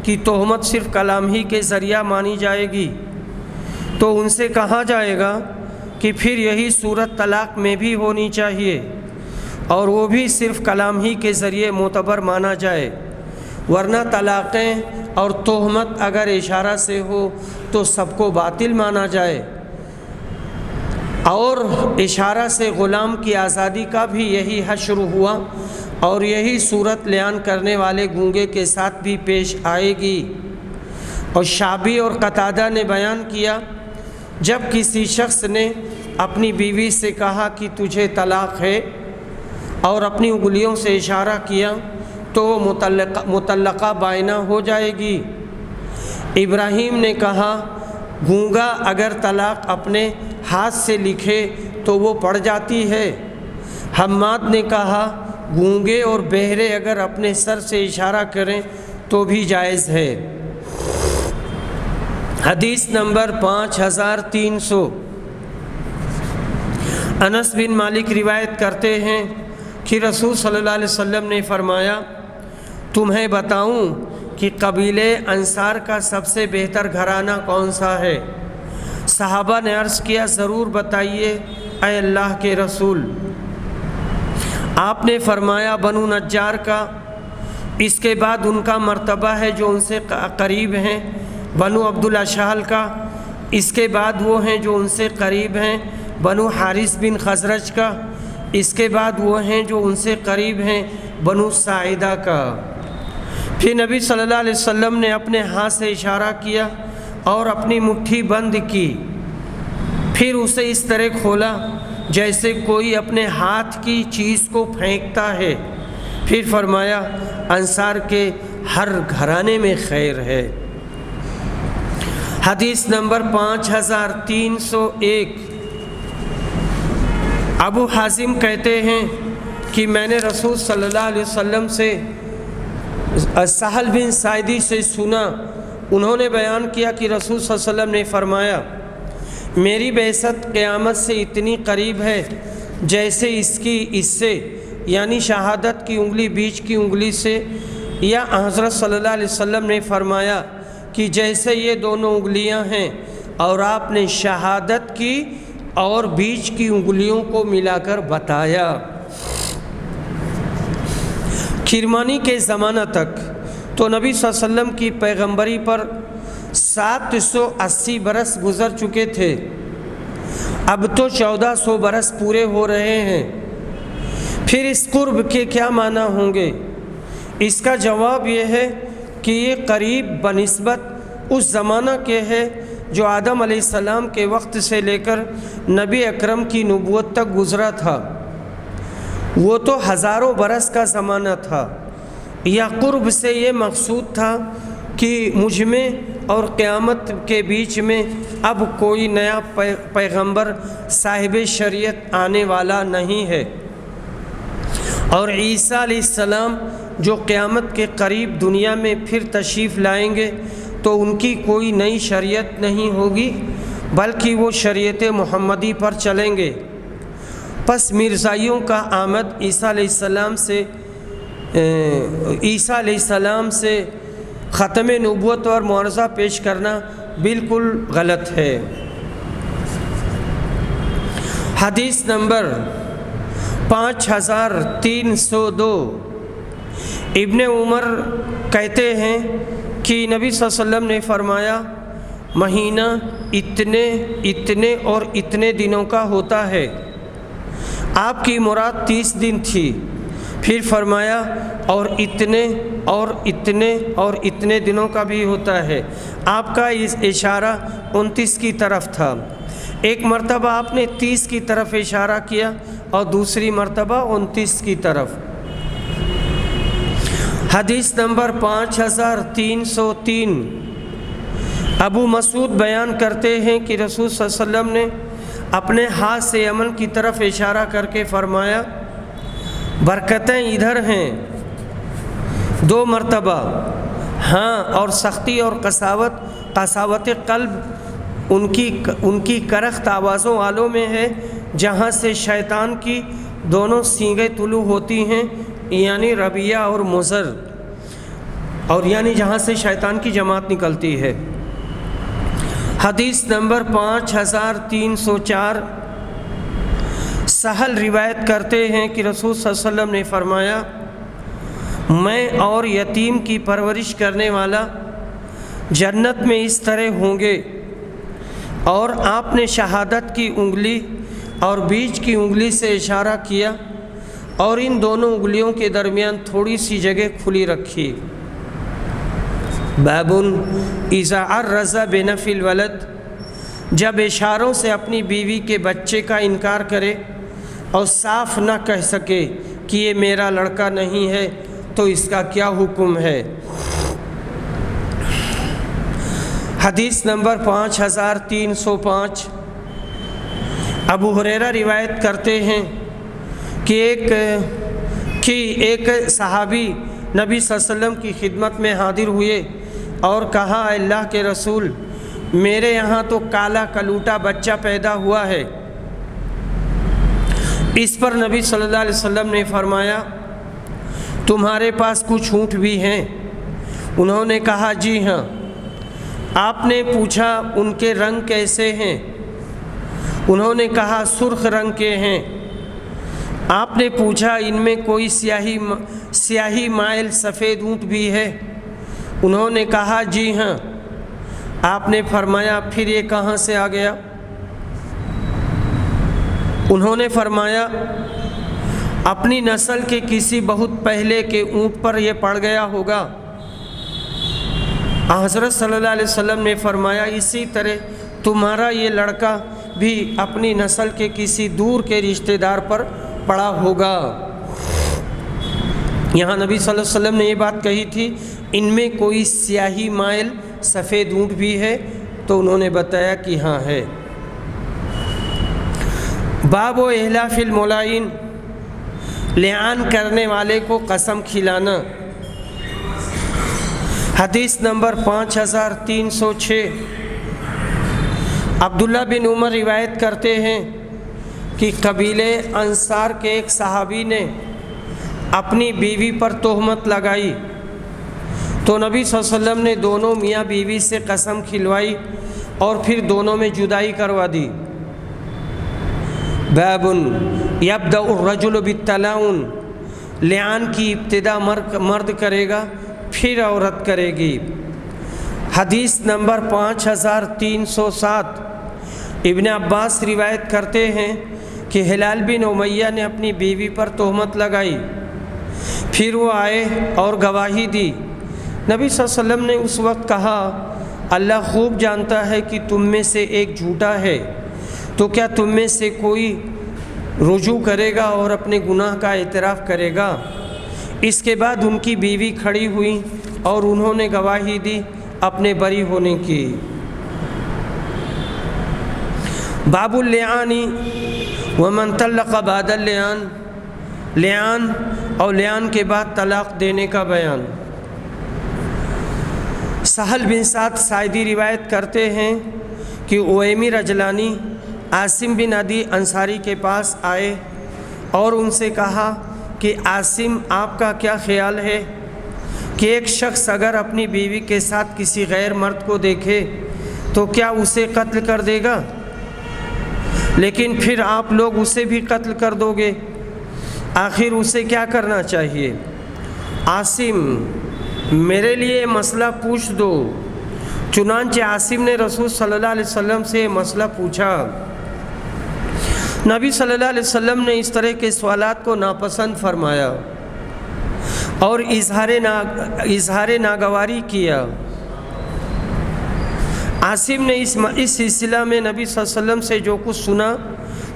S1: کہ تہمت صرف کلام ہی کے ذریعہ مانی جائے گی تو ان سے کہا جائے گا کہ پھر یہی صورت طلاق میں بھی ہونی چاہیے، اور وہ بھی صرف کلام ہی کے ذریعے معتبر مانا جائے، ورنہ طلاقیں اور تہمت اگر اشارہ سے ہو تو سب کو باطل مانا جائے۔ اور اشارہ سے غلام کی آزادی کا بھی یہی حد شروع ہوا، اور یہی صورت لعان کرنے والے گونگے کے ساتھ بھی پیش آئے گی۔ اور شعبی اور قتادہ نے بیان کیا، جب کسی شخص نے اپنی بیوی سے کہا کہ تجھے طلاق ہے اور اپنی انگلیوں سے اشارہ کیا تو وہ مطلقہ بائنہ ہو جائے گی۔ ابراہیم نے کہا گونگا اگر طلاق اپنے ہاتھ سے لکھے تو وہ پڑ جاتی ہے۔ حماد نے کہا گونگے اور بہرے اگر اپنے سر سے اشارہ کریں تو بھی جائز ہے۔ حدیث نمبر 5300، انس بن مالک روایت کرتے ہیں کہ رسول صلی اللہ علیہ وسلم نے فرمایا، تمہیں بتاؤں کہ قبیلے انصار کا سب سے بہتر گھرانہ کون سا ہے؟ صحابہ نے عرض کیا، ضرور بتائیے اے اللہ کے رسول۔ آپ نے فرمایا بنو نجار کا، اس کے بعد ان کا مرتبہ ہے جو ان سے قریب ہیں بنو عبد الاشہل کا، اس کے بعد وہ ہیں جو ان سے قریب ہیں بنو حارث بن خزرج کا، اس کے بعد وہ ہیں جو ان سے قریب ہیں بنو ساعدہ کا۔ پھر نبی صلی اللہ علیہ وسلم نے اپنے ہاتھ سے اشارہ کیا اور اپنی مٹھی بند کی، پھر اسے اس طرح کھولا جیسے کوئی اپنے ہاتھ کی چیز کو پھینکتا ہے، پھر فرمایا انصار کے ہر گھرانے میں خیر ہے۔ حدیث نمبر 5301۔ ابو حازم کہتے ہیں کہ میں نے رسول صلی اللہ علیہ وسلم سے سہل بن ساعدی سے سنا، انہوں نے بیان کیا کہ رسول صلی اللہ علیہ وسلم نے فرمایا میری بعثت قیامت سے اتنی قریب ہے جیسے اس سے یعنی شہادت کی انگلی بیچ کی انگلی سے، یا حضرت صلی اللہ علیہ وسلم نے فرمایا کہ جیسے یہ دونوں انگلیاں ہیں، اور آپ نے شہادت کی اور بیچ کی انگلیوں کو ملا کر بتایا۔ کرمانی کے زمانہ تک تو نبی صلی اللہ علیہ وسلم کی پیغمبری پر 780 برس گزر چکے تھے، اب تو 1400 برس پورے ہو رہے ہیں۔ پھر اس قرب کے کیا معنی ہوں گے؟ اس کا جواب یہ ہے کہ یہ قریب بنسبت اس زمانہ کے ہے جو آدم علیہ السلام کے وقت سے لے کر نبی اکرم کی نبوت تک گزرا تھا، وہ تو ہزاروں برس کا زمانہ تھا۔ یا قرب سے یہ مقصود تھا کہ مجھ میں اور قیامت کے بیچ میں اب کوئی نیا پیغمبر صاحب شریعت آنے والا نہیں ہے، اور عیسیٰ علیہ السلام جو قیامت کے قریب دنیا میں پھر تشریف لائیں گے تو ان کی کوئی نئی شریعت نہیں ہوگی، بلکہ وہ شریعت محمدی پر چلیں گے۔ پس مرزائیوں کا آمد عیسیٰ علیہ السلام سے ختم نبوت اور معرضہ پیش کرنا بالکل غلط ہے۔ حدیث نمبر 5302۔ ابن عمر کہتے ہیں کہ نبی صلی اللہ علیہ وسلم نے فرمایا مہینہ اتنے اور اتنے دنوں کا ہوتا ہے، آپ کی مراد 30 دن تھی، پھر فرمایا اور اتنے اور اتنے اور اتنے دنوں کا بھی ہوتا ہے، آپ کا اس اشارہ 29 کی طرف تھا۔ ایک مرتبہ آپ نے 30 کی طرف اشارہ کیا اور دوسری مرتبہ 29 کی طرف۔ حدیث نمبر 5303۔ ابو مسعود بیان کرتے ہیں کہ رسول صلی اللہ علیہ وسلم نے اپنے ہاتھ سے یمن کی طرف اشارہ کر کے فرمایا برکتیں ادھر ہیں، 2 مرتبہ، ہاں، اور سختی اور قساوت قلب ان کی کرخت آوازوں والوں میں ہے، جہاں سے شیطان کی دونوں سینگیں طلوع ہوتی ہیں، یعنی ربیہ اور مضر، اور یعنی جہاں سے شیطان کی جماعت نکلتی ہے۔ حدیث نمبر 5304۔ سہل روایت کرتے ہیں کہ رسول صلی اللہ علیہ وسلم نے فرمایا میں اور یتیم کی پرورش کرنے والا جنت میں اس طرح ہوں گے، اور آپ نے شہادت کی انگلی اور بیچ کی انگلی سے اشارہ کیا اور ان دونوں انگلیوں کے درمیان تھوڑی سی جگہ کھلی رکھی۔ باب اذا عرض بنفی الولد، جب اشاروں سے اپنی بیوی کے بچے کا انکار کرے اور صاف نہ کہہ سکے کہ یہ میرا لڑکا نہیں ہے تو اس کا کیا حکم ہے؟ حدیث نمبر 5305۔ ابو ہریرہ روایت کرتے ہیں کہ ایک صحابی نبی صلی اللہ علیہ وسلم کی خدمت میں حاضر ہوئے اور کہا اے اللہ کے رسول، میرے یہاں تو کالا کلوٹا بچہ پیدا ہوا ہے۔ اس پر نبی صلی اللہ علیہ وسلم نے فرمایا تمہارے پاس کچھ اونٹ بھی ہیں؟ انہوں نے کہا جی ہاں۔ آپ نے پوچھا ان کے رنگ کیسے ہیں؟ انہوں نے کہا سرخ رنگ کے ہیں۔ آپ نے پوچھا ان میں کوئی سیاہی مائل سفید اونٹ بھی ہے؟ انہوں نے کہا جی ہاں۔ آپ نے فرمایا پھر یہ کہاں سے آ گیا؟ انہوں نے فرمایا اپنی نسل کے کسی بہت پہلے کے اونٹ پر یہ پڑ گیا ہوگا۔ حضرت صلی اللہ علیہ وسلم نے فرمایا اسی طرح تمہارا یہ لڑکا بھی اپنی نسل کے کسی دور کے رشتہ دار پر پڑا ہوگا۔ یہاں نبی صلی اللہ علیہ وسلم نے یہ بات کہی تھی ان میں کوئی سیاہی مائل سفید اونٹ بھی ہے؟ تو انہوں نے بتایا کہ ہاں ہے۔ باب و احلاف الملائن، لعان کرنے والے کو قسم کھلانا۔ حدیث نمبر 5306، عبداللہ بن عمر روایت کرتے ہیں کہ قبیلے انصار کے ایک صحابی نے اپنی بیوی پر تہمت لگائی تو نبی صلی اللہ علیہ وسلم نے دونوں میاں بیوی سے قسم کھلوائی اور پھر دونوں میں جدائی کروا دی۔ باب یبدأ الرجل بالتلاعن، لعان کی ابتدا مرد کرے گا پھر عورت کرے گی۔ حدیث نمبر 5307، ابن عباس روایت کرتے ہیں کہ ہلال بن امیہ نے اپنی بیوی پر تہمت لگائی، پھر وہ آئے اور گواہی دی۔ نبی صلی اللہ علیہ وسلم نے اس وقت کہا اللہ خوب جانتا ہے کہ تم میں سے ایک جھوٹا ہے، تو کیا تم میں سے کوئی رجوع کرے گا اور اپنے گناہ کا اعتراف کرے گا؟ اس کے بعد ان کی بیوی کھڑی ہوئی اور انہوں نے گواہی دی اپنے بری ہونے کی۔ باب اللعان ومن طلق بعد اللعان، لعان اور لعان کے بعد طلاق دینے کا بیان۔ سہل بن سعد ساعدی روایت کرتے ہیں کہ اویمر اجلانی عاصم بن عدی انصاری کے پاس آئے اور ان سے کہا کہ عاصم آپ کا کیا خیال ہے کہ ایک شخص اگر اپنی بیوی کے ساتھ کسی غیر مرد کو دیکھے تو کیا اسے قتل کر دے گا؟ لیکن پھر آپ لوگ اسے بھی قتل کر دو گے، آخر اسے کیا کرنا چاہیے؟ عاصم میرے لیے مسئلہ پوچھ دو۔ چنانچہ عاصم نے رسول صلی اللہ علیہ وسلم سے مسئلہ پوچھا۔ نبی صلی اللہ علیہ وسلم نے اس طرح کے سوالات کو ناپسند فرمایا اور اظہار ناگواری کیا۔ عاصم نے اس سلسلہ میں نبی صلی اللہ علیہ وسلم سے جو کچھ سنا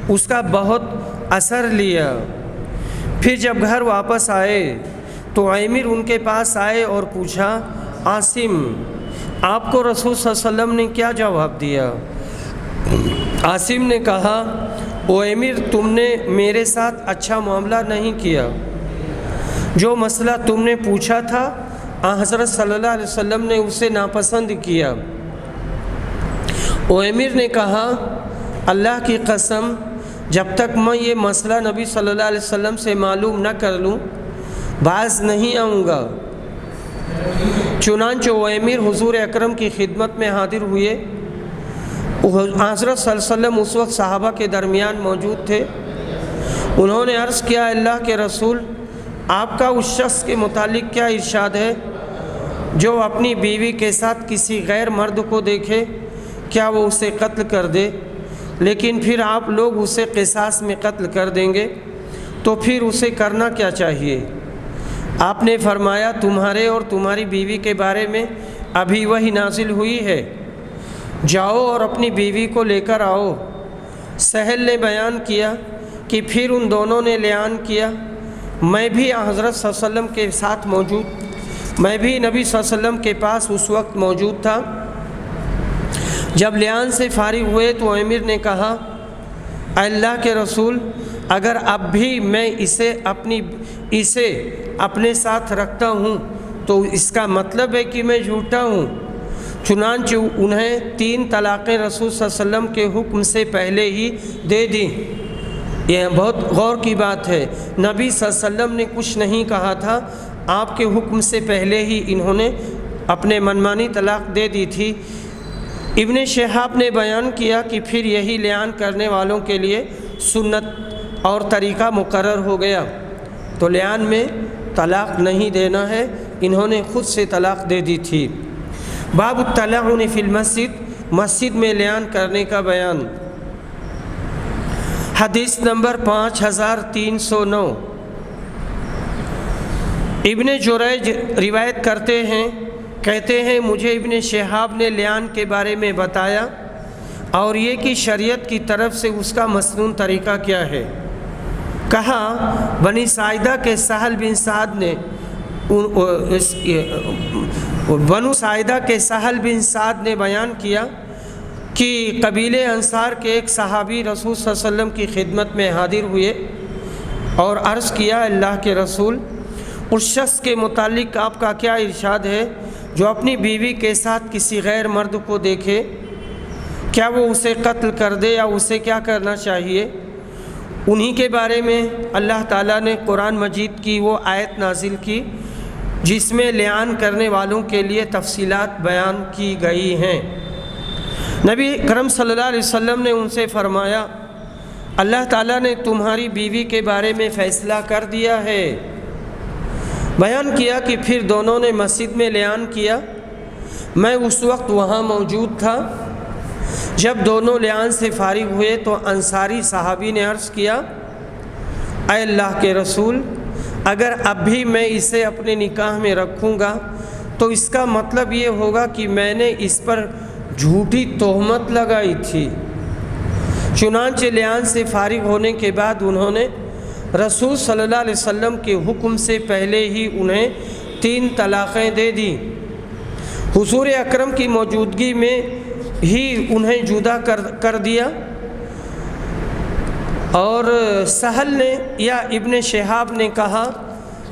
S1: اس کا بہت اثر لیا۔ پھر جب گھر واپس آئے تو عامر ان کے پاس آئے اور پوچھا عاصم آپ کو رسول صلی اللہ علیہ وسلم نے کیا جواب دیا؟ عاصم نے کہا عامر تم نے میرے ساتھ اچھا معاملہ نہیں کیا، جو مسئلہ تم نے پوچھا تھا حضرت صلی اللہ علیہ وسلم نے اسے ناپسند کیا۔ عامر نے کہا اللہ کی قسم جب تک میں یہ مسئلہ نبی صلی اللہ علیہ وسلم سے معلوم نہ کر لوں باز نہیں آؤں گا۔ چنانچہ عامر حضور اکرم کی خدمت میں حاضر ہوئے۔ حضرت صلی اللہ علیہ وسلم اس وقت صحابہ کے درمیان موجود تھے۔ انہوں نے عرض کیا اللہ کے رسول آپ کا اس شخص کے متعلق کیا ارشاد ہے جو اپنی بیوی کے ساتھ کسی غیر مرد کو دیکھے کیا وہ اسے قتل کر دے، لیکن پھر آپ لوگ اسے قصاص میں قتل کر دیں گے تو پھر اسے کرنا کیا چاہیے؟ آپ نے فرمایا تمہارے اور تمہاری بیوی کے بارے میں ابھی وحی نازل ہوئی ہے، جاؤ اور اپنی بیوی کو لے کر آؤ۔ سہل نے بیان کیا کہ پھر ان دونوں نے لعان کیا۔ میں بھی حضرت صلی اللہ علیہ وسلم کے ساتھ میں بھی نبی صلی اللہ علیہ وسلم کے پاس اس وقت موجود تھا۔ جب لعان سے فارغ ہوئے تو عامر نے کہا اللہ کے رسول اگر اب بھی میں اسے اپنے ساتھ رکھتا ہوں تو اس کا مطلب ہے کہ میں جھوٹا ہوں۔ چنانچہ انہیں 3 طلاقیں رسول صلی اللہ علیہ وسلم کے حکم سے پہلے ہی دے دیں۔ یہ بہت غور کی بات ہے، نبی صلی اللہ علیہ وسلم نے کچھ نہیں کہا تھا، آپ کے حکم سے پہلے ہی انہوں نے اپنے منمانی طلاق دے دی تھی۔ ابن شہاب نے بیان کیا کہ پھر یہی لعان کرنے والوں کے لیے سنت اور طریقہ مقرر ہو گیا، تو لعان میں طلاق نہیں دینا ہے، انہوں نے خود سے طلاق دے دی تھی۔ باب التلاعن فی المسجد، مسجد میں لعان کرنے کا بیان۔ حدیث نمبر 5309، ابن جریج روایت کرتے ہیں، کہتے ہیں مجھے ابن شہاب نے لیان کے بارے میں بتایا اور یہ کہ شریعت کی طرف سے اس کا مسنون طریقہ کیا ہے۔ کہا بنی ساعدہ کے سہل بن سعد نے بنو ساعدہ کے سہل بن سعد نے بیان کیا کہ قبیلے انصار کے ایک صحابی رسول صلی اللہ علیہ وسلم کی خدمت میں حاضر ہوئے اور عرض کیا اللہ کے رسول، اس شخص کے متعلق آپ کا کیا ارشاد ہے جو اپنی بیوی کے ساتھ کسی غیر مرد کو دیکھے؟ کیا وہ اسے قتل کر دے یا اسے کیا کرنا چاہیے؟ انہی کے بارے میں اللہ تعالیٰ نے قرآن مجید کی وہ آیت نازل کی جس میں لعان کرنے والوں کے لیے تفصیلات بیان کی گئی ہیں۔ نبی کرم صلی اللہ علیہ وسلم نے ان سے فرمایا اللہ تعالیٰ نے تمہاری بیوی کے بارے میں فیصلہ کر دیا ہے۔ بیان کیا کہ پھر دونوں نے مسجد میں لعان کیا۔ میں اس وقت وہاں موجود تھا۔ جب دونوں لعان سے فارغ ہوئے تو انصاری صحابی نے عرض کیا اے اللہ کے رسول، اگر اب بھی میں اسے اپنے نکاح میں رکھوں گا تو اس کا مطلب یہ ہوگا کہ میں نے اس پر جھوٹی تہمت لگائی تھی۔ چنانچہ لعان سے فارغ ہونے کے بعد انہوں نے رسول صلی اللہ علیہ وسلم کے حکم سے پہلے ہی انہیں 3 طلاقیں دے دیں۔ حضور اکرم کی موجودگی میں ہی انہیں جدا کر دیا۔ اور سہل نے یا ابن شہاب نے کہا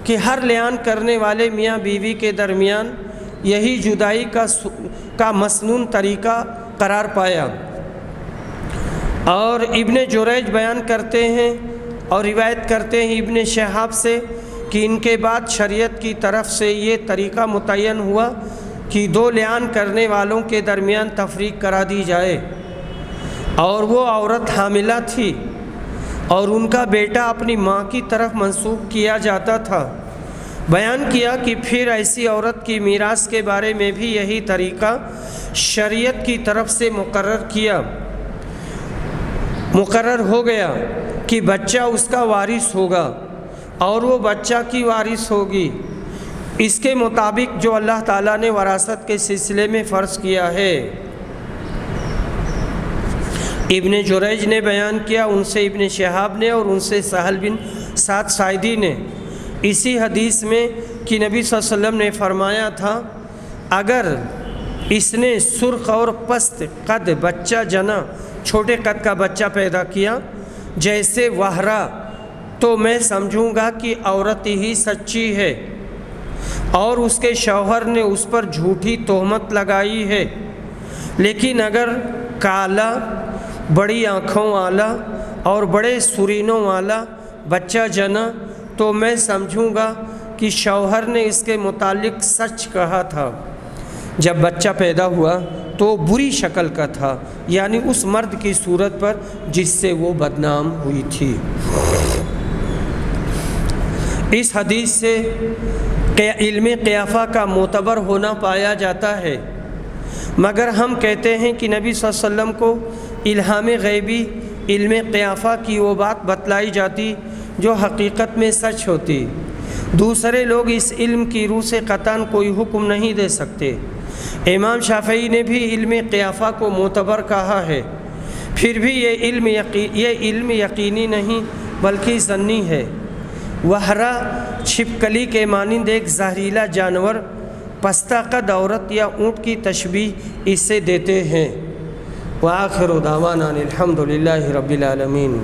S1: کہ ہر لعان کرنے والے میاں بیوی کے درمیان یہی جدائی کا مسنون طریقہ قرار پایا۔ اور ابن جریج بیان کرتے ہیں اور روایت کرتے ہیں ابن شہاب سے کہ ان کے بعد شریعت کی طرف سے یہ طریقہ متعین ہوا کہ 2 لعان کرنے والوں کے درمیان تفریق کرا دی جائے، اور وہ عورت حاملہ تھی اور ان کا بیٹا اپنی ماں کی طرف منسوب کیا جاتا تھا۔ بیان کیا کہ پھر ایسی عورت کی میراث کے بارے میں بھی یہی طریقہ شریعت کی طرف سے مقرر ہو گیا کہ بچہ اس کا وارث ہوگا اور وہ بچہ کی وارث ہوگی، اس کے مطابق جو اللہ تعالیٰ نے وراثت کے سلسلے میں فرض کیا ہے۔ ابن جریج نے بیان کیا، ان سے ابن شہاب نے اور ان سے سہل بن سعد ساعدی نے اسی حدیث میں کہ نبی صلی اللہ علیہ وسلم نے فرمایا تھا اگر اس نے سرخ اور پست قد بچہ جنا، چھوٹے قد کا بچہ پیدا کیا جیسے وہرا، تو میں سمجھوں گا کہ عورت ہی سچی ہے اور اس کے شوہر نے اس پر جھوٹی تہمت لگائی ہے۔ لیکن اگر کالا، بڑی آنکھوں والا اور بڑے سرینوں والا بچہ جنا تو میں سمجھوں گا کہ شوہر نے اس کے متعلق سچ کہا تھا۔ جب بچہ پیدا ہوا تو بری شکل کا تھا، یعنی اس مرد کی صورت پر جس سے وہ بدنام ہوئی تھی۔ اس حدیث سے علم قیافہ کا معتبر ہونا پایا جاتا ہے، مگر ہم کہتے ہیں کہ نبی صلی اللہ علیہ وسلم کو الہام غیبی علم قیافہ کی وہ بات بتلائی جاتی جو حقیقت میں سچ ہوتی۔ دوسرے لوگ اس علم کی روح سے قطعاً کوئی حکم نہیں دے سکتے۔ امام شافعی نے بھی علم قیافہ کو معتبر کہا ہے، پھر بھی یہ علم یقینی نہیں بلکہ ظنی ہے۔ وہرا چھپکلی کے مانند ایک زہریلا جانور، پستہ قد عورت یا اونٹ کی تشبیہ اس سے دیتے ہیں۔ وآخر دعوانا الحمد للہ رب العالمین۔